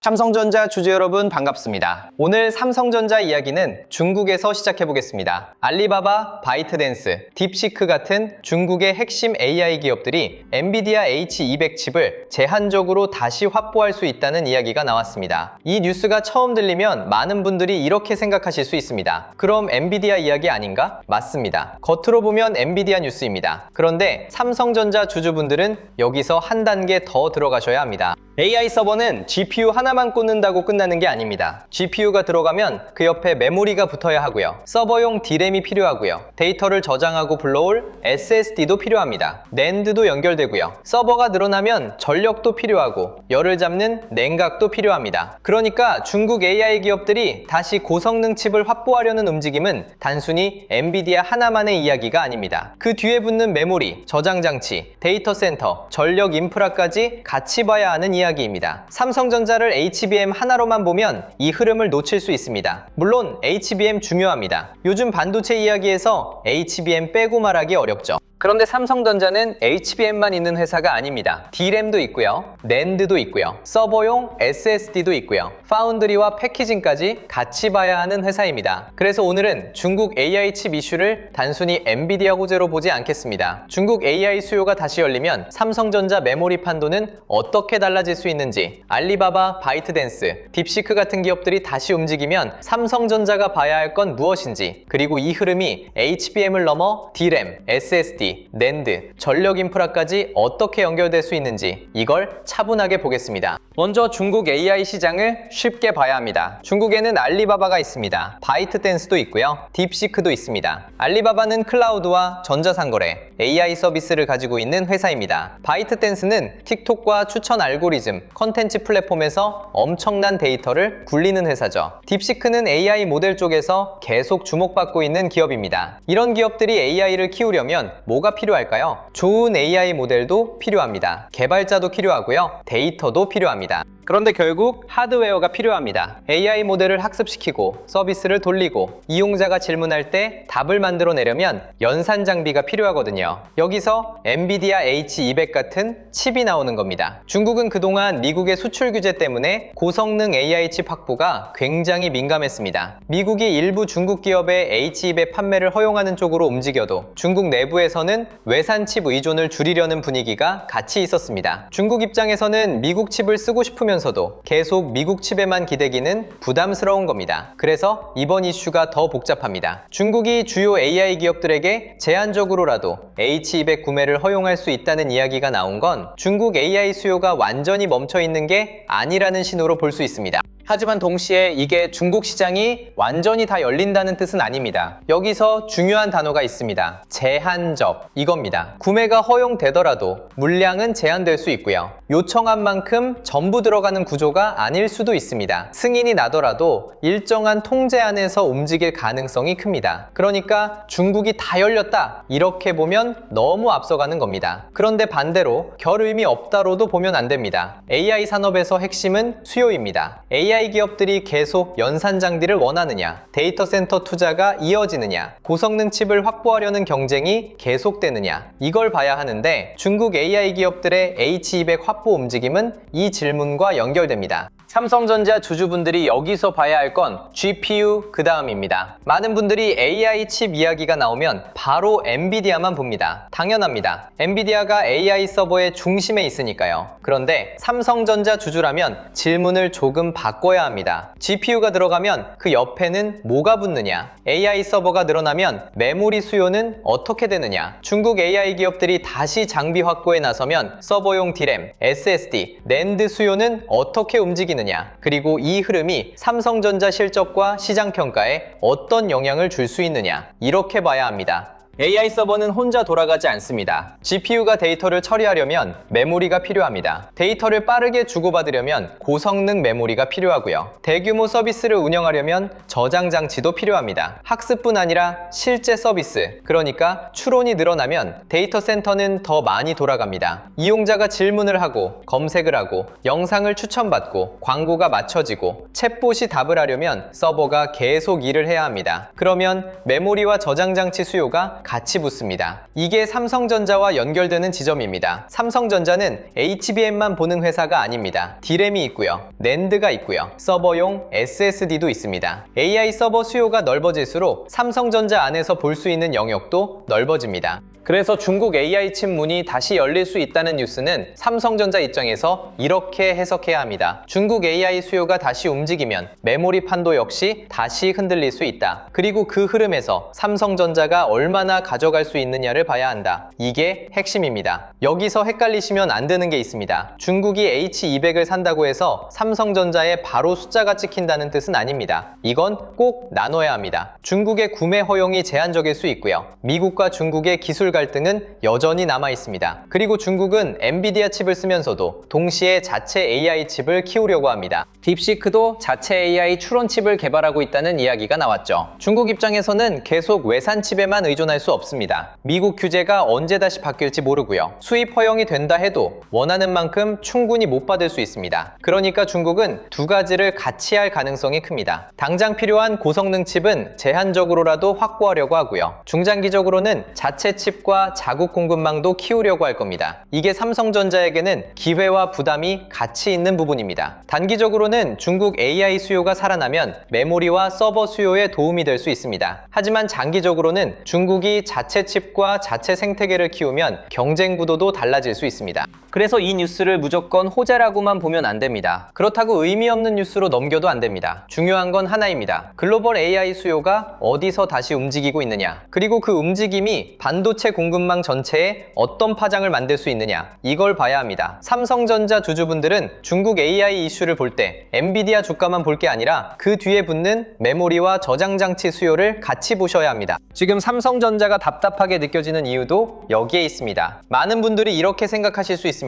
삼성전자 주주 여러분 반갑습니다. 오늘 삼성전자 이야기는 중국에서 시작해보겠습니다. 알리바바, 바이트댄스, 딥시크 같은 중국의 핵심 AI 기업들이 엔비디아 H200 칩을 제한적으로 다시 확보할 수 있다는 이야기가 나왔습니다. 이 뉴스가 처음 들리면 많은 분들이 이렇게 생각하실 수 있습니다. 그럼 엔비디아 이야기 아닌가? 맞습니다. 겉으로 보면 엔비디아 뉴스입니다. 그런데 삼성전자 주주분들은 여기서 한 단계 더 들어가셔야 합니다. AI 서버는 GPU 하나만 꽂는다고 끝나는 게 아닙니다. GPU가 들어가면 그 옆에 메모리가 붙어야 하고요. 서버용 D램이 필요하고요. 데이터를 저장하고 불러올 SSD도 필요합니다. NAND도 연결되고요. 서버가 늘어나면 전력도 필요하고 열을 잡는 냉각도 필요합니다. 그러니까 중국 AI 기업들이 다시 고성능 칩을 확보하려는 움직임은 단순히 엔비디아 하나만의 이야기가 아닙니다. 그 뒤에 붙는 메모리, 저장 장치, 데이터 센터, 전력 인프라까지 같이 봐야 하는 이야기입니다. 삼성전자를 HBM 하나로만 보면 이 흐름을 놓칠 수 있습니다. 물론 HBM 중요합니다. 요즘 반도체 이야기에서 HBM 빼고 말하기 어렵죠. 그런데 삼성전자는 HBM만 있는 회사가 아닙니다. D램도 있고요, NAND도 있고요, 서버용 SSD도 있고요, 파운드리와 패키징까지 같이 봐야 하는 회사입니다. 그래서 오늘은 중국 AI 칩 이슈를 단순히 엔비디아 호재로 보지 않겠습니다. 중국 AI 수요가 다시 열리면 삼성전자 메모리 판도는 어떻게 달라질 수 있는지, 알리바바, 바이트댄스, 딥시크 같은 기업들이 다시 움직이면 삼성전자가 봐야 할 건 무엇인지, 그리고 이 흐름이 HBM을 넘어 D램, SSD, NAND, 전력 인프라까지 어떻게 연결될 수 있는지 이걸 차분하게 보겠습니다. 먼저 중국 AI 시장을 쉽게 봐야 합니다. 중국에는 알리바바가 있습니다. 바이트댄스도 있고요. 딥시크도 있습니다. 알리바바는 클라우드와 전자상거래, AI 서비스를 가지고 있는 회사입니다. 바이트댄스는 틱톡과 추천 알고리즘, 컨텐츠 플랫폼에서 엄청난 데이터를 굴리는 회사죠. 딥시크는 AI 모델 쪽에서 계속 주목받고 있는 기업입니다. 이런 기업들이 AI를 키우려면 뭐가 필요할까요? 좋은 AI 모델도 필요합니다. 개발자도 필요하고요. 데이터도 필요합니다. 그런데 결국 하드웨어가 필요합니다. AI 모델을 학습시키고 서비스를 돌리고 이용자가 질문할 때 답을 만들어내려면 연산 장비가 필요하거든요. 여기서 엔비디아 H200 같은 칩이 나오는 겁니다. 중국은 그동안 미국의 수출 규제 때문에 고성능 AI 칩 확보가 굉장히 민감했습니다. 미국이 일부 중국 기업의 H200 판매를 허용하는 쪽으로 움직여도 중국 내부에서는 외산 칩 의존을 줄이려는 분위기가 같이 있었습니다. 중국 입장에서는 미국 칩을 쓰고 싶으면서도 계속 미국 칩에만 기대기는 부담스러운 겁니다. 그래서 이번 이슈가 더 복잡합니다. 중국이 주요 AI 기업들에게 제한적으로라도 H200 구매를 허용할 수 있다는 이야기가 나온 건 중국 AI 수요가 완전히 멈춰 있는 게 아니라는 신호로 볼 수 있습니다. 하지만 동시에 이게 중국 시장이 완전히 다 열린다는 뜻은 아닙니다. 여기서 중요한 단어가 있습니다. 제한적, 이겁니다. 구매가 허용되더라도 물량은 제한될 수 있고요. 요청한 만큼 전부 들어가는 구조가 아닐 수도 있습니다. 승인이 나더라도 일정한 통제 안에서 움직일 가능성이 큽니다. 그러니까 중국이 다 열렸다, 이렇게 보면 너무 앞서가는 겁니다. 그런데 반대로 별 의미 없다로도 보면 안 됩니다. AI 산업에서 핵심은 수요입니다. AI 기업들이 계속 연산 장비를 원하느냐, 데이터 센터 투자가 이어지느냐, 고성능 칩을 확보하려는 경쟁이 계속되느냐, 이걸 봐야 하는데 중국 AI 기업들의 H200 확보 움직임은 이 질문과 연결됩니다. 삼성전자 주주분들이 여기서 봐야 할 건 GPU 그 다음입니다. 많은 분들이 AI 칩 이야기가 나오면 바로 엔비디아만 봅니다. 당연합니다. 엔비디아가 AI 서버의 중심에 있으니까요. 그런데 삼성전자 주주라면 질문을 조금 바꿔야 합니다. GPU가 들어가면 그 옆에는 뭐가 붙느냐? AI 서버가 늘어나면 메모리 수요는 어떻게 되느냐? 중국 AI 기업들이 다시 장비 확보에 나서면 서버용 D램, SSD, NAND 수요는 어떻게 움직이느냐? 그리고 이 흐름이 삼성전자 실적과 시장 평가에 어떤 영향을 줄 수 있느냐, 이렇게 봐야 합니다. AI 서버는 혼자 돌아가지 않습니다. GPU가 데이터를 처리하려면 메모리가 필요합니다. 데이터를 빠르게 주고받으려면 고성능 메모리가 필요하고요. 대규모 서비스를 운영하려면 저장 장치도 필요합니다. 학습뿐 아니라 실제 서비스, 그러니까 추론이 늘어나면 데이터 센터는 더 많이 돌아갑니다. 이용자가 질문을 하고 검색을 하고 영상을 추천받고 광고가 맞춰지고 챗봇이 답을 하려면 서버가 계속 일을 해야 합니다. 그러면 메모리와 저장 장치 수요가 같이 붙습니다. 이게 삼성전자와 연결되는 지점입니다. 삼성전자는 HBM만 보는 회사가 아닙니다. D램이 있고요, 낸드가 있고요, 서버용 SSD도 있습니다. AI 서버 수요가 넓어질수록 삼성전자 안에서 볼 수 있는 영역도 넓어집니다. 그래서 중국 AI 칩 문이 다시 열릴 수 있다는 뉴스는 삼성전자 입장에서 이렇게 해석해야 합니다. 중국 AI 수요가 다시 움직이면 메모리 판도 역시 다시 흔들릴 수 있다. 그리고 그 흐름에서 삼성전자가 얼마나 가져갈 수 있느냐를 봐야 한다. 이게 핵심입니다. 여기서 헷갈리시면 안 되는 게 있습니다. 중국이 H200을 산다고 해서 삼성전자에 바로 숫자가 찍힌다는 뜻은 아닙니다. 이건 꼭 나눠야 합니다. 중국의 구매 허용이 제한적일 수 있고요, 미국과 중국의 기술 갈등은 여전히 남아 있습니다. 그리고 중국은 엔비디아 칩을 쓰면서도 동시에 자체 AI 칩을 키우려고 합니다. 딥시크도 자체 AI 추론 칩을 개발하고 있다는 이야기가 나왔죠. 중국 입장에서는 계속 외산 칩에만 의존할 수 없습니다. 미국 규제가 언제 다시 바뀔지 모르고요, 수입 허용이 된다 해도 원하는 만큼 충분히 못 받을 수 있습니다. 그러니까 중국은 두 가지를 같이 할 가능성이 큽니다. 당장 필요한 고성능 칩은 제한적으로라도 확보하려고 하고요, 중장기적으로는 자체 칩과 자국 공급망도 키우려고 할 겁니다. 이게 삼성전자에게는 기회와 부담이 같이 있는 부분입니다. 단기적으로는 중국 AI 수요가 살아나면 메모리와 서버 수요에 도움이 될 수 있습니다. 하지만 장기적으로는 중국이 자체 칩과 자체 생태계를 키우면 경쟁 구도도 달라질 수 있습니다. 그래서 이 뉴스를 무조건 호재라고만 보면 안 됩니다. 그렇다고 의미 없는 뉴스로 넘겨도 안 됩니다. 중요한 건 하나입니다. 글로벌 AI 수요가 어디서 다시 움직이고 있느냐, 그리고 그 움직임이 반도체 공급망 전체에 어떤 파장을 만들 수 있느냐, 이걸 봐야 합니다. 삼성전자 주주분들은 중국 AI 이슈를 볼 때 엔비디아 주가만 볼 게 아니라 그 뒤에 붙는 메모리와 저장 장치 수요를 같이 보셔야 합니다. 지금 삼성전자가 답답하게 느껴지는 이유도 여기에 있습니다. 많은 분들이 이렇게 생각하실 수 있습니다.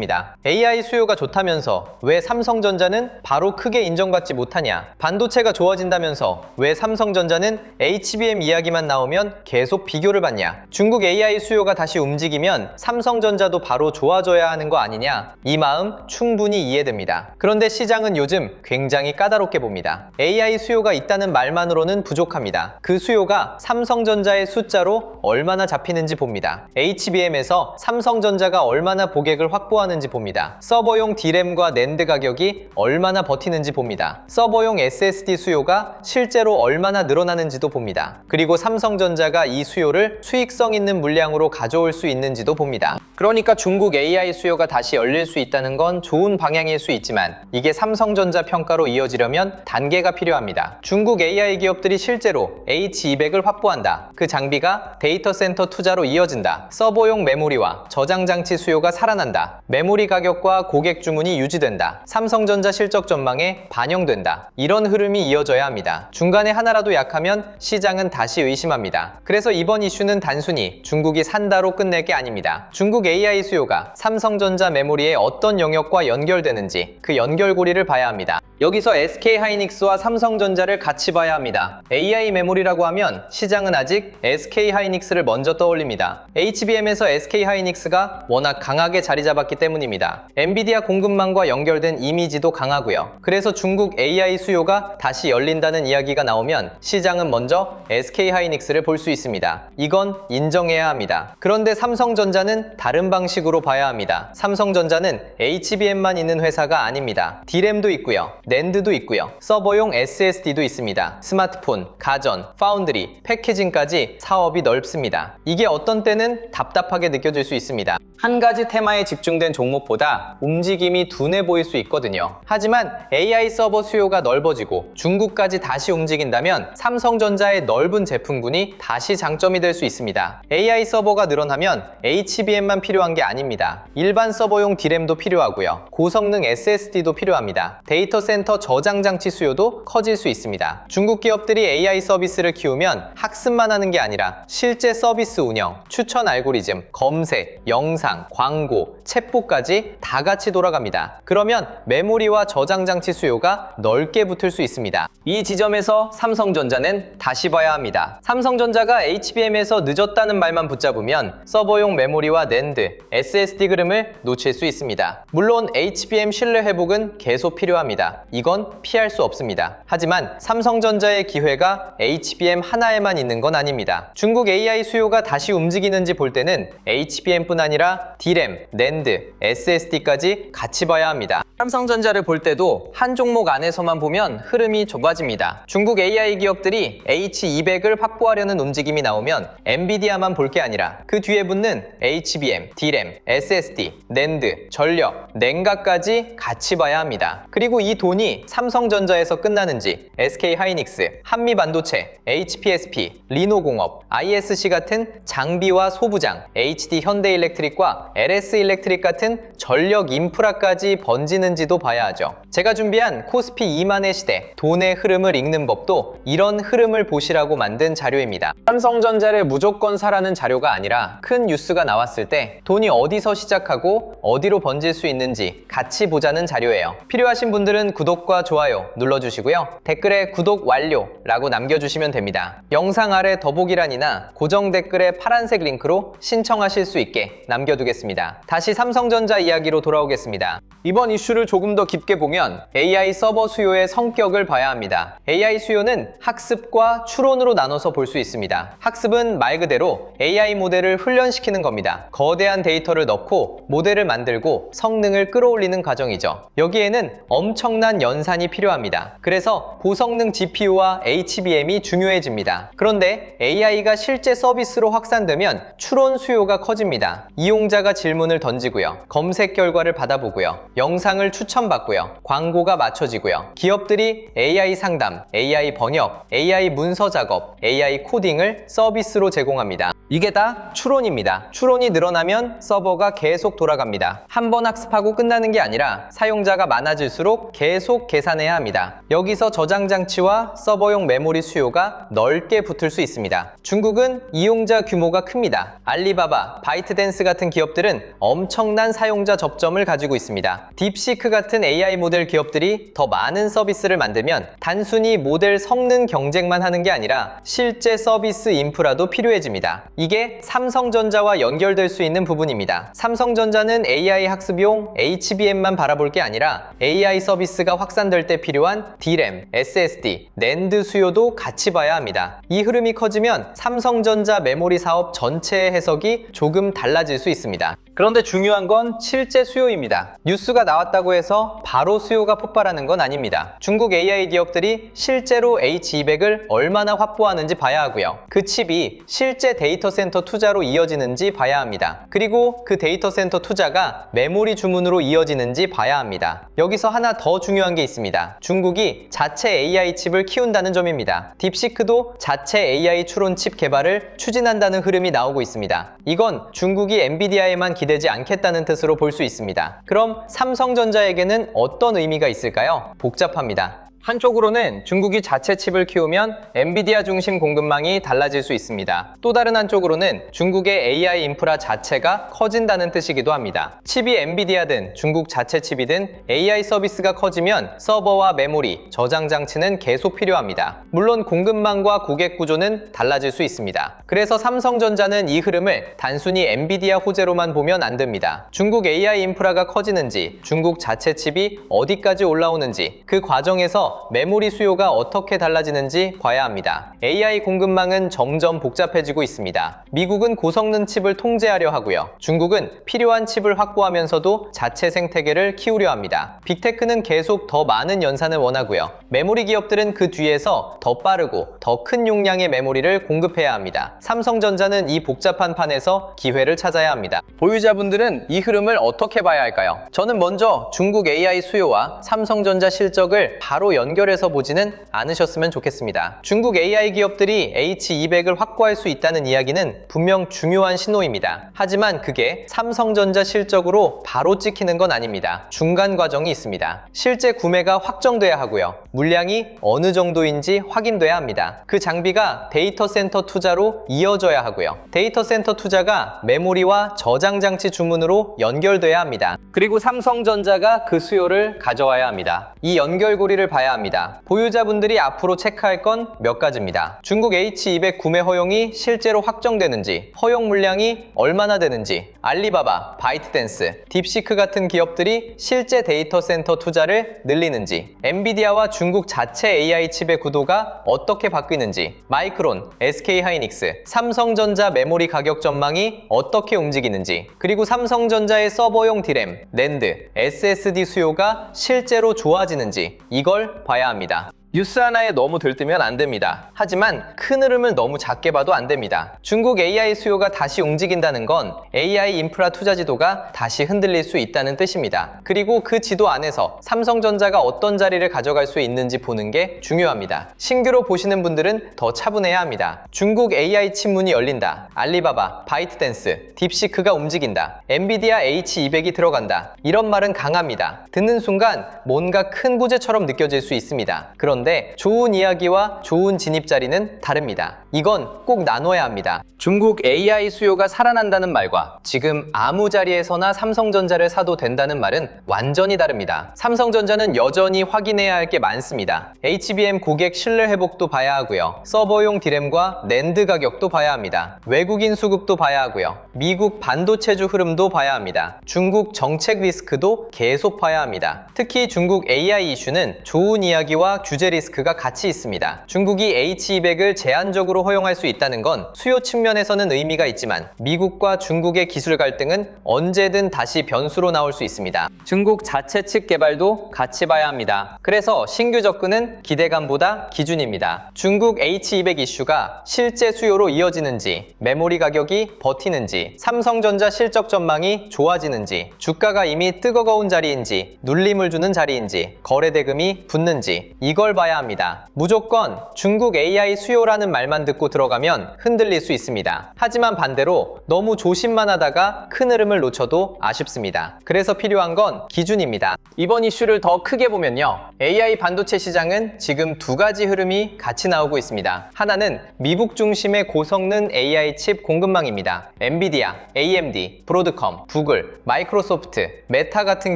AI 수요가 좋다면서 왜 삼성전자는 바로 크게 인정받지 못하냐? 반도체가 좋아진다면서 왜 삼성전자는 HBM 이야기만 나오면 계속 비교를 받냐? 중국 AI 수요가 다시 움직이면 삼성전자도 바로 좋아져야 하는 거 아니냐? 이 마음 충분히 이해됩니다. 그런데 시장은 요즘 굉장히 까다롭게 봅니다. AI 수요가 있다는 말만으로는 부족합니다. 그 수요가 삼성전자의 숫자로 얼마나 잡히는지 봅니다. HBM에서 삼성전자가 얼마나 고객을 확보하는지 봅니다. 서버용 D램과 낸드 가격이 얼마나 버티는지 봅니다. 서버용 SSD 수요가 실제로 얼마나 늘어나는지도 봅니다. 그리고 삼성전자가 이 수요를 수익성 있는 물량으로 가져올 수 있는지도 봅니다. 그러니까 중국 AI 수요가 다시 열릴 수 있다는 건 좋은 방향일 수 있지만 이게 삼성전자 평가로 이어지려면 단계가 필요합니다. 중국 AI 기업들이 실제로 H200을 확보한다. 그 장비가 데이터 센터 투자로 이어진다. 서버용 메모리와 저장 장치 수요가 살아난다. 메모리 가격과 고객 주문이 유지된다. 삼성전자 실적 전망에 반영된다. 이런 흐름이 이어져야 합니다. 중간에 하나라도 약하면 시장은 다시 의심합니다. 그래서 이번 이슈는 단순히 중국이 산다로 끝낼 게 아닙니다. 중국 AI 수요가 삼성전자 메모리의 어떤 영역과 연결되는지 그 연결고리를 봐야 합니다. 여기서 SK하이닉스와 삼성전자를 같이 봐야 합니다. AI 메모리라고 하면 시장은 아직 SK하이닉스를 먼저 떠올립니다. HBM에서 SK하이닉스가 워낙 강하게 자리 잡았기 때문입니다. 엔비디아 공급망과 연결된 이미지도 강하고요. 그래서 중국 AI 수요가 다시 열린다는 이야기가 나오면 시장은 먼저 SK하이닉스를 볼 수 있습니다. 이건 인정해야 합니다. 그런데 삼성전자는 다른 방식으로 봐야 합니다. 삼성전자는 HBM만 있는 회사가 아닙니다. D램도 있고요, 낸드도 있고요, 서버용 SSD도 있습니다. 스마트폰, 가전, 파운드리, 패키징까지 사업이 넓습니다. 이게 어떤 때는 답답하게 느껴질 수 있습니다. 한 가지 테마에 집중된 종목보다 움직임이 둔해 보일 수 있거든요. 하지만 AI 서버 수요가 넓어지고 중국까지 다시 움직인다면 삼성전자의 넓은 제품군이 다시 장점이 될 수 있습니다. AI 서버가 늘어나면 HBM만 필요한 게 아닙니다. 일반 서버용 D램도 필요하고요, 고성능 SSD도 필요합니다. 데이터 센터 저장 장치 수요도 커질 수 있습니다. 중국 기업들이 AI 서비스를 키우면 학습만 하는 게 아니라 실제 서비스 운영, 추천 알고리즘, 검색, 영상, 광고, 챗봇까지 다 같이 돌아갑니다. 그러면 메모리와 저장 장치 수요가 넓게 붙을 수 있습니다. 이 지점에서 삼성전자는 다시 봐야 합니다. 삼성전자가 HBM에서 늦었다는 말만 붙잡으면 서버용 메모리와 낸드 낸드, SSD 흐름을 놓칠 수 있습니다. 물론 HBM 신뢰 회복은 계속 필요합니다. 이건 피할 수 없습니다. 하지만 삼성전자의 기회가 HBM 하나에만 있는 건 아닙니다. 중국 AI 수요가 다시 움직이는지 볼 때는 HBM뿐 아니라 D램, 낸드, SSD까지 같이 봐야 합니다. 삼성전자를 볼 때도 한 종목 안에서만 보면 흐름이 좁아집니다. 중국 AI 기업들이 H200을 확보하려는 움직임이 나오면 엔비디아만 볼 게 아니라 그 뒤에 붙는 HBM, D램, SSD, 낸드, 전력, 냉각까지 같이 봐야 합니다. 그리고 이 돈이 삼성전자에서 끝나는지 SK하이닉스, 한미반도체, HPSP, 리노공업, ISC 같은 장비와 소부장, HD 현대일렉트릭과 LS일렉트릭 같은 전력 인프라까지 번지는지도 봐야 하죠. 제가 준비한 코스피 2만의 시대, 돈의 흐름을 읽는 법도 이런 흐름을 보시라고 만든 자료입니다. 삼성전자를 무조건 사라는 자료가 아니라 큰 뉴스가 나왔을 때 돈이 어디서 시작하고 어디로 번질 수 있는지 같이 보자는 자료예요. 필요하신 분들은 구독과 좋아요 눌러주시고요. 댓글에 구독 완료라고 남겨주시면 됩니다. 영상 아래 더보기란이나 고정 댓글에 파란색 링크로 신청하실 수 있게 남겨두겠습니다. 다시 삼성전자 이야기로 돌아오겠습니다. 이번 이슈를 조금 더 깊게 보면 AI 서버 수요의 성격을 봐야 합니다. AI 수요는 학습과 추론으로 나눠서 볼 수 있습니다. 학습은 말 그대로 AI 모델을 훈련시키는 겁니다. 거대한 데이터를 넣고 모델을 만들고 성능을 끌어올리는 과정이죠. 여기에는 엄청난 연산이 필요합니다. 그래서 고성능 GPU와 HBM이 중요해집니다. 그런데 AI가 실제 서비스로 확산되면 추론 수요가 커집니다. 이용자가 질문을 던지고요. 검색 결과를 받아보고요. 영상을 추천받고요. 광고가 맞춰지고요. 기업들이 AI 상담, AI 번역, AI 문서 작업, AI 코딩을 서비스로 제공합니다. 이게 다 추론입니다. 추론이 늘어나면 서버가 계속 돌아갑니다. 한 번 학습하고 끝나는 게 아니라 사용자가 많아질수록 계속 계산해야 합니다. 여기서 저장 장치와 서버용 메모리 수요가 넓게 붙을 수 있습니다. 중국은 이용자 규모가 큽니다. 알리바바, 바이트댄스 같은 기업들은 엄청난 사용자 접점을 가지고 있습니다. 딥시크 같은 AI 모델 기업들이 더 많은 서비스를 만들면 단순히 모델 성능 경쟁만 하는 게 아니라 실제 서비스 인프라도 필요해집니다. 이게 삼성전자와 연결될 수 있는 부분입니다. 삼성전자는 AI 학습용 HBM만 바라볼 게 아니라 AI 서비스가 확산될 때 필요한 D램, SSD, 낸드 수요도 같이 봐야 합니다. 이 흐름이 커지면 삼성전자 메모리 사업 전체의 해석이 조금 달라질 수 있습니다. 그런데 중요한 건 실제 수요입니다. 뉴스가 나왔다고 해서 바로 수요가 폭발하는 건 아닙니다. 중국 AI 기업들이 실제로 H200을 얼마나 확보하는지 봐야 하고요. 그 칩이 실제 데이터 센터 투자로 이어지는지 봐야 합니다. 그리고 그 데이터 센터 투자가 메모리 주문으로 이어지는지 봐야 합니다. 여기서 하나 더 중요한 게 있습니다. 중국이 자체 AI 칩을 키운다는 점입니다. 딥시크도 자체 AI 추론 칩 개발을 추진한다는 흐름이 나오고 있습니다. 이건 중국이 엔비디아에만 기대지 않겠다는 뜻으로 볼 수 있습니다. 그럼 삼성전자에게는 어떤 의미가 있을까요? 복잡합니다. 한쪽으로는 중국이 자체 칩을 키우면 엔비디아 중심 공급망이 달라질 수 있습니다. 또 다른 한쪽으로는 중국의 AI 인프라 자체가 커진다는 뜻이기도 합니다. 칩이 엔비디아든 중국 자체 칩이든 AI 서비스가 커지면 서버와 메모리, 저장 장치는 계속 필요합니다. 물론 공급망과 고객 구조는 달라질 수 있습니다. 그래서 삼성전자는 이 흐름을 단순히 엔비디아 호재로만 보면 안 됩니다. 중국 AI 인프라가 커지는지, 중국 자체 칩이 어디까지 올라오는지, 그 과정에서 메모리 수요가 어떻게 달라지는지 봐야 합니다. AI 공급망은 점점 복잡해지고 있습니다. 미국은 고성능 칩을 통제하려 하고요. 중국은 필요한 칩을 확보하면서도 자체 생태계를 키우려 합니다. 빅테크는 계속 더 많은 연산을 원하고요. 메모리 기업들은 그 뒤에서 더 빠르고 더 큰 용량의 메모리를 공급해야 합니다. 삼성전자는 이 복잡한 판에서 기회를 찾아야 합니다. 보유자분들은 이 흐름을 어떻게 봐야 할까요? 저는 먼저 중국 AI 수요와 삼성전자 실적을 바로 연결해서 보지는 않으셨으면 좋겠습니다. 중국 AI 기업들이 H200을 확보할 수 있다는 이야기는 분명 중요한 신호입니다. 하지만 그게 삼성전자 실적으로 바로 찍히는 건 아닙니다. 중간 과정이 있습니다. 실제 구매가 확정돼야 하고요. 물량이 어느 정도인지 확인돼야 합니다. 그 장비가 데이터 센터 투자로 이어져야 하고요. 데이터 센터 투자가 메모리와 저장 장치 주문으로 연결돼야 합니다. 그리고 삼성전자가 그 수요를 가져와야 합니다. 이 연결고리를 봐야 합니다. 보유자분들이 앞으로 체크할 건 몇 가지입니다. 중국 H200 구매 허용이 실제로 확정되는지, 허용 물량이 얼마나 되는지, 알리바바, 바이트댄스, 딥시크 같은 기업들이 실제 데이터 센터 투자를 늘리는지, 엔비디아와 중국 자체 AI 칩의 구도가 어떻게 바뀌는지, 마이크론, SK하이닉스, 삼성전자 메모리 가격 전망이 어떻게 움직이는지, 그리고 삼성전자의 서버용 디램, 낸드, SSD 수요가 실제로 좋아지는지 이걸 봐야 합니다. 뉴스 하나에 너무 들뜨면 안 됩니다. 하지만 큰 흐름을 너무 작게 봐도 안 됩니다. 중국 AI 수요가 다시 움직인다는 건 AI 인프라 투자 지도가 다시 흔들릴 수 있다는 뜻입니다. 그리고 그 지도 안에서 삼성전자가 어떤 자리를 가져갈 수 있는지 보는 게 중요합니다. 신규로 보시는 분들은 더 차분해야 합니다. 중국 AI 칩문이 열린다. 알리바바, 바이트댄스, 딥시크가 움직인다. 엔비디아 H200이 들어간다. 이런 말은 강합니다. 듣는 순간 뭔가 큰 부재처럼 느껴질 수 있습니다. 그런데 좋은 이야기와 좋은 진입 자리는 다릅니다. 이건 꼭 나눠야 합니다. 중국 AI 수요가 살아난다는 말과 지금 아무 자리에서나 삼성전자를 사도 된다는 말은 완전히 다릅니다. 삼성전자는 여전히 확인해야 할 게 많습니다. HBM 고객 신뢰 회복도 봐야 하고요. 서버용 디램과 낸드 가격도 봐야 합니다. 외국인 수급도 봐야 하고요. 미국 반도체주 흐름도 봐야 합니다. 중국 정책 리스크도 계속 봐야 합니다. 특히 중국 AI 이슈는 좋은 이야기와 규제 리스크가 같이 있습니다. 중국이 H200을 제한적으로 허용할 수 있다는 건 수요 측면에서는 의미가 있지만 미국과 중국의 기술 갈등은 언제든 다시 변수로 나올 수 있습니다. 중국 자체 칩 개발도 같이 봐야 합니다. 그래서 신규 접근은 기대감보다 기준입니다. 중국 H200 이슈가 실제 수요로 이어지는지, 메모리 가격이 버티는지, 삼성전자 실적 전망이 좋아지는지, 주가가 이미 뜨거운 자리인지, 눌림을 주는 자리인지, 거래 대금이 붙는지 이걸 봐야 합니다. 무조건 중국 AI 수요라는 말만 듣고 들어가면 흔들릴 수 있습니다. 하지만 반대로 너무 조심만 하다가 큰 흐름을 놓쳐도 아쉽습니다. 그래서 필요한 건 기준입니다. 이번 이슈를 더 크게 보면요. AI 반도체 시장은 지금 두 가지 흐름이 같이 나오고 있습니다. 하나는 미국 중심의 고성능 AI 칩 공급망입니다. 엔비디아, AMD, 브로드컴, 구글, 마이크로소프트, 메타 같은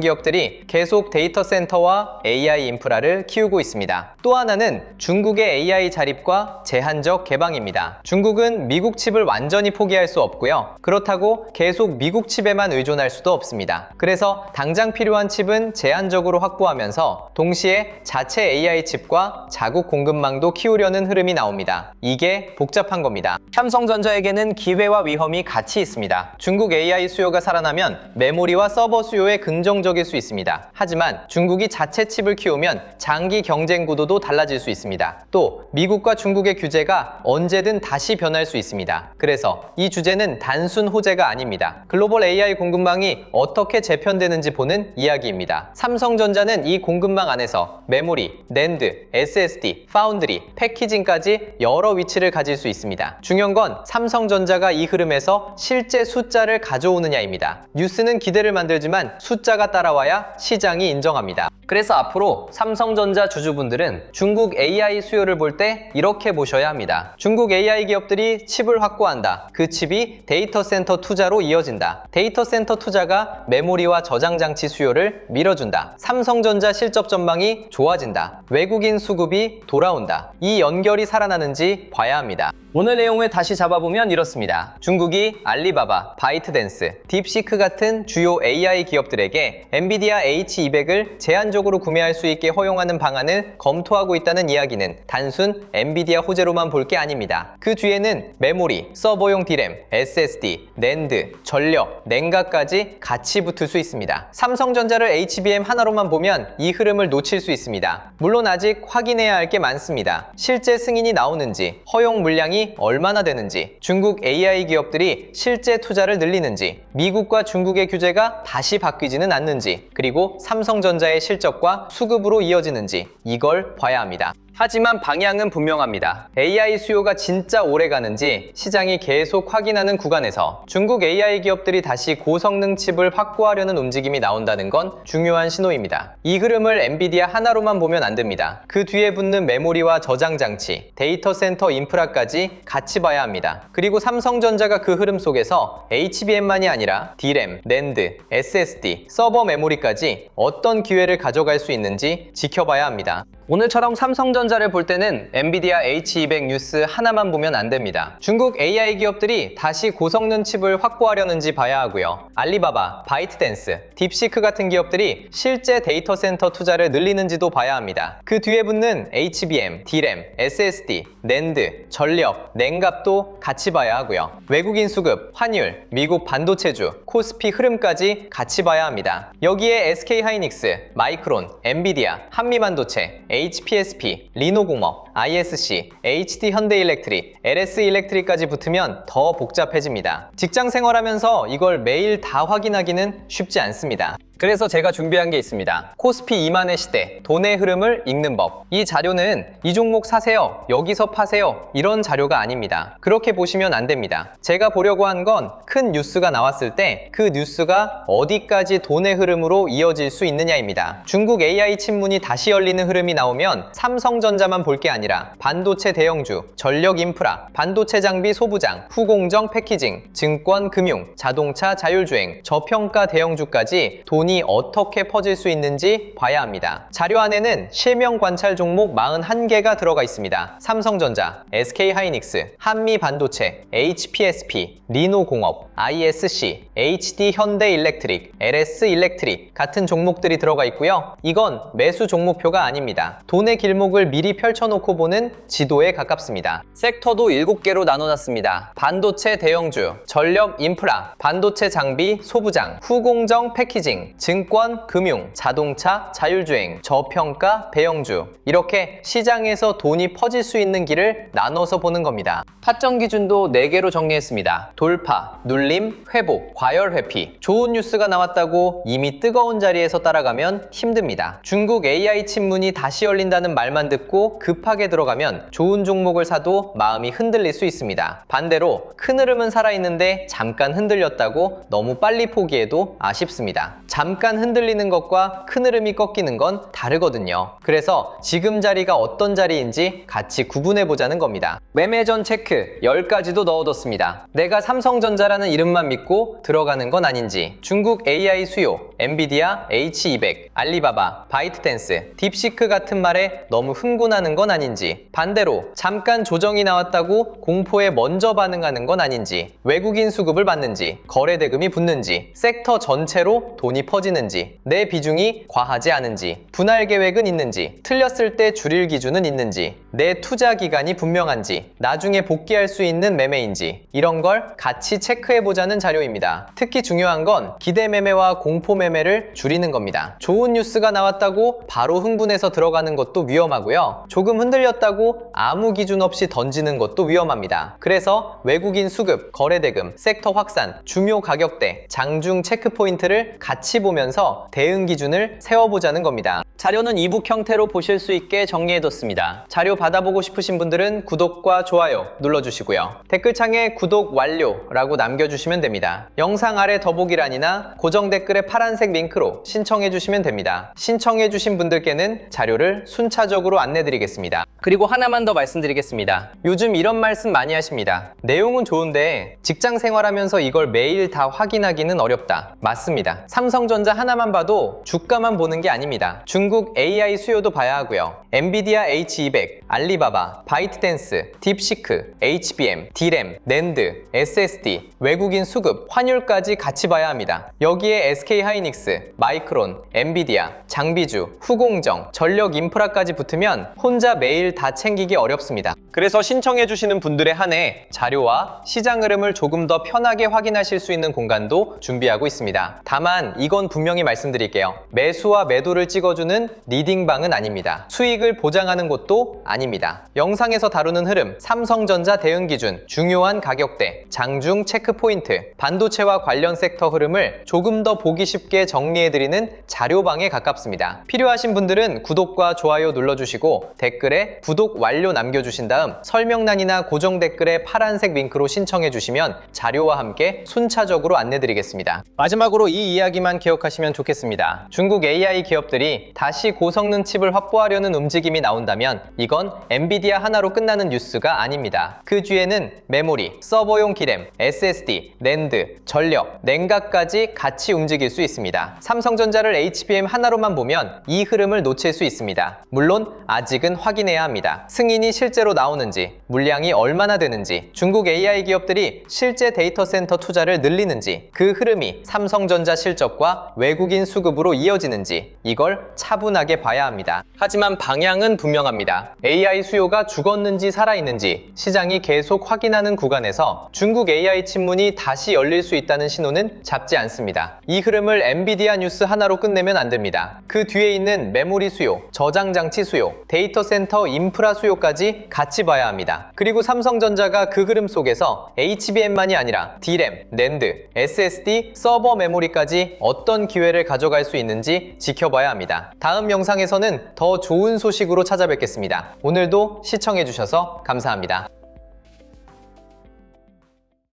기업들이 계속 데이터 센터와 AI 인프라를 키우고 있습니다. 또 하나는 중국의 AI 자립과 제한적 개방입니다. 중국은 미국 칩을 완전히 포기할 수 없고요. 그렇다고 계속 미국 칩에만 의존할 수도 없습니다. 그래서 당장 필요한 칩은 제한적으로 확보하면서 동시에 자체 AI 칩과 자국 공급망도 키우려는 흐름이 나옵니다. 이게 복잡한 겁니다. 삼성전자에게는 기회와 위험이 같이 있습니다. 중국 AI 수요가 살아나면 메모리와 서버 수요에 긍정적일 수 있습니다. 하지만 중국이 자체 칩을 키우면 장기 경쟁 구도도 달라질 수 있습니다. 또 미국과 중국의 규제가 언제든 다시 변할 수 있습니다. 그래서 이 주제는 단순 호재가 아닙니다. 글로벌 AI 공급망이 어떻게 재편되는지 보는 이야기입니다. 삼성전자는 이 공급망 안에서 메모리, 낸드, SSD, 파운드리, 패키징까지 여러 위치를 가질 수 있습니다. 중요한 건 삼성전자가 이 흐름에서 실제 숫자를 가져오느냐입니다. 뉴스는 기대를 만들지만 숫자가 따라와야 시장이 인정합니다. 그래서 앞으로 삼성전자 주주분들은 중국 AI 수요를 볼 때 이렇게 보셔야 합니다. 중국 AI 기업들이 칩을 확보한다. 그 칩이 데이터 센터 투자로 이어진다. 데이터 센터 투자가 메모리와 저장 장치 수요를 밀어준다. 삼성전자 실적 전망이 좋아진다. 외국인 수급이 돌아온다. 이 연결이 살아나는지 봐야 합니다. 오늘 내용을 다시 잡아보면 이렇습니다. 중국이 알리바바, 바이트댄스, 딥시크 같은 주요 AI 기업들에게 엔비디아 H200을 제한적으로 구매할 수 있게 허용하는 방안을 검토하고 있다는 이야기는 단순 엔비디아 호재로만 볼 게 아닙니다. 그 뒤에는 메모리, 서버용 디램, SSD, 낸드, 전력, 냉각까지 같이 붙을 수 있습니다. 삼성전자를 HBM 하나로만 보면 이 흐름을 놓칠 수 있습니다. 물론 아직 확인해야 할 게 많습니다. 실제 승인이 나오는지, 허용 물량이 얼마나 되는지, 중국 AI 기업들이 실제 투자를 늘리는지, 미국과 중국의 규제가 다시 바뀌지는 않는지, 그리고 삼성전자의 실적과 수급으로 이어지는지 이걸 봐야 합니다. 하지만 방향은 분명합니다. AI 수요가 진짜 오래 가는지 시장이 계속 확인하는 구간에서 중국 AI 기업들이 다시 고성능 칩을 확보하려는 움직임이 나온다는 건 중요한 신호입니다. 이 흐름을 엔비디아 하나로만 보면 안 됩니다. 그 뒤에 붙는 메모리와 저장 장치, 데이터 센터 인프라까지 같이 봐야 합니다. 그리고 삼성전자가 그 흐름 속에서 HBM만이 아니라 D램, 낸드, SSD, 서버 메모리까지 어떤 기회를 가져갈 수 있는지 지켜봐야 합니다. 오늘처럼 삼성전자를 볼 때는 엔비디아 H200 뉴스 하나만 보면 안 됩니다. 중국 AI 기업들이 다시 고성능 칩을 확보하려는지 봐야 하고요. 알리바바, 바이트댄스, 딥시크 같은 기업들이 실제 데이터 센터 투자를 늘리는지도 봐야 합니다. 그 뒤에 붙는 HBM, D램, SSD, 낸드, 전력, 냉각도 같이 봐야 하고요. 외국인 수급, 환율, 미국 반도체주, 코스피 흐름까지 같이 봐야 합니다. 여기에 SK하이닉스, 마이크론, 엔비디아, 한미반도체, HPSP, 리노공업, ISC, HD 현대일렉트릭, LS일렉트릭까지 붙으면 더 복잡해집니다. 직장 생활하면서 이걸 매일 다 확인하기는 쉽지 않습니다. 그래서 제가 준비한 게 있습니다. 코스피 2만의 시대, 돈의 흐름을 읽는 법. 이 자료는 이 종목 사세요, 여기서 파세요, 이런 자료가 아닙니다. 그렇게 보시면 안 됩니다. 제가 보려고 한 건 큰 뉴스가 나왔을 때 그 뉴스가 어디까지 돈의 흐름으로 이어질 수 있느냐입니다. 중국 AI 친문이 다시 열리는 흐름이 나오면 삼성전자만 볼 게 아니라 반도체 대형주, 전력 인프라, 반도체 장비 소부장, 후공정 패키징, 증권, 금융, 자동차, 자율주행, 저평가 대형주까지 돈이 어떻게 퍼질 수 있는지 봐야 합니다. 자료 안에는 실명 관찰 종목 41개가 들어가 있습니다. 삼성전자, SK하이닉스, 한미반도체, HPSP, 리노공업, ISC, HD 현대일렉트릭, LS일렉트릭 같은 종목들이 들어가 있고요. 이건 매수 종목표가 아닙니다. 돈의 길목을 미리 펼쳐놓고 보는 지도에 가깝습니다. 섹터도 7개로 나눠놨습니다. 반도체 대형주, 전력 인프라, 반도체 장비 소부장, 후공정 패키징, 증권, 금융, 자동차, 자율주행, 저평가, 대형주, 이렇게 시장에서 돈이 퍼질 수 있는 길을 나눠서 보는 겁니다. 타점 기준도 4개로 정리했습니다. 돌파, 눌림, 회복, 과열 회피. 좋은 뉴스가 나왔다고 이미 뜨거운 자리에서 따라가면 힘듭니다. 중국 AI 친문이 다시 열린다는 말만 듣고 급하게 들어가면 좋은 종목을 사도 마음이 흔들릴 수 있습니다. 반대로 큰 흐름은 살아있는데 잠깐 흔들렸다고 너무 빨리 포기해도 아쉽습니다. 잠깐 흔들리는 것과 큰 흐름이 꺾이는 건 다르거든요. 그래서 지금 자리가 어떤 자리인지 같이 구분해보자는 겁니다. 매매전 체크 10가지도 넣어뒀습니다. 내가 삼성전자라는 이름만 믿고 들어가는 건 아닌지, 중국 AI 수요, 엔비디아 H200, 알리바바, 바이트댄스, 딥시크 같은 말에 너무 흥분하는 건 아닌지, 반대로 잠깐 조정이 나왔다고 공포에 먼저 반응하는 건 아닌지, 외국인 수급을 받는지, 거래 대금이 붙는지, 섹터 전체로 돈이 퍼지는지, 내 비중이 과하지 않은지, 분할 계획은 있는지, 틀렸을 때 줄일 기준은 있는지, 내 투자 기간이 분명한지, 나중에 복귀할 수 있는 매매인지, 이런 걸 같이 체크해보자는 자료입니다. 특히 중요한 건 기대 매매와 공포 매매를 줄이는 겁니다. 좋은 뉴스가 나왔다고 바로 흥분해서 들어가는 것도 위험하고요. 조금 흔들렸다고 아무 기준 없이 던지는 것도 위험합니다. 그래서 외국인 수급, 거래 대금, 섹터 확산, 중요 가격대, 장중 체크 포인트를 같이 보면서 대응 기준을 세워보자는 겁니다. 자료는 이북 형태로 보실 수 있게 정리해뒀습니다. 자료 받아보고 싶으신 분들은 구독과 좋아요 눌러주시고요. 댓글창에 구독 완료라고 남겨주시면 됩니다. 영상 아래 더보기란이나 고정 댓글에 파란색 링크로 신청해주시면 됩니다. 신청해주신 분들께는 자료를 순차적으로 안내드리겠습니다. 그리고 하나만 더 말씀드리겠습니다. 요즘 이런 말씀 많이 하십니다. 내용은 좋은데 직장 생활하면서 이걸 매일 다 확인하기는 어렵다. 맞습니다. 삼성전자 하나만 봐도 주가만 보는 게 아닙니다. 중국 AI 수요도 봐야 하고요. 엔비디아 H200, 알리바바, 바이트댄스, 딥시크, HBM, D램, 낸드, SSD, 외국인 수급, 환율까지 같이 봐야 합니다. 여기에 SK하이닉스, 마이크론, 엔비디아, 장비주, 후공정, 전력 인프라까지 붙으면 혼자 매일 다 챙기기 어렵습니다. 그래서 신청해주시는 분들에 한해 자료와 시장 흐름을 조금 더 편하게 확인하실 수 있는 공간도 준비하고 있습니다. 다만 이건 분명히 말씀드릴게요. 매수와 매도를 찍어주는 이거는 리딩방은 아닙니다. 수익을 보장하는 곳도 아닙니다. 영상에서 다루는 흐름, 삼성전자 대응 기준, 중요한 가격대, 장중 체크포인트, 반도체와 관련 섹터 흐름을 조금 더 보기 쉽게 정리해드리는 자료방에 가깝습니다. 필요하신 분들은 구독과 좋아요 눌러주시고 댓글에 구독 완료 남겨주신 다음 설명란이나 고정 댓글에 파란색 링크로 신청해주시면 자료와 함께 순차적으로 안내드리겠습니다. 마지막으로 이 이야기만 기억하시면 좋겠습니다. 중국 AI 기업들이 다시 고성능 칩을 확보하려는 움직임이 나온다면 이건 엔비디아 하나로 끝나는 뉴스가 아닙니다. 그 뒤에는 메모리, 서버용 기램, SSD, 낸드, 전력, 냉각까지 같이 움직일 수 있습니다. 삼성전자를 HBM 하나로만 보면 이 흐름을 놓칠 수 있습니다. 물론 아직은 확인해야 합니다. 승인이 실제로 나오는지, 물량이 얼마나 되는지, 중국 AI 기업들이 실제 데이터 센터 투자를 늘리는지, 그 흐름이 삼성전자 실적과 외국인 수급으로 이어지는지 이걸 차분하게 봐야 합니다. 하지만 방향은 분명합니다. AI 수요가 죽었는지 살아있는지 시장이 계속 확인하는 구간에서 중국 AI 침문이 다시 열릴 수 있다는 신호는 잡지 않습니다. 이 흐름을 엔비디아 뉴스 하나로 끝내면 안 됩니다. 그 뒤에 있는 메모리 수요, 저장 장치 수요, 데이터 센터 인프라 수요까지 같이 봐야 합니다. 그리고 삼성전자가 그 흐름 속에서 HBM만이 아니라 D램, 낸드, SSD, 서버 메모리까지 어떤 기회를 가져갈 수 있는지 지켜봐야 합니다. 다음 영상에서는 더 좋은 소식으로 찾아뵙겠습니다. 오늘도 시청해주셔서 감사합니다.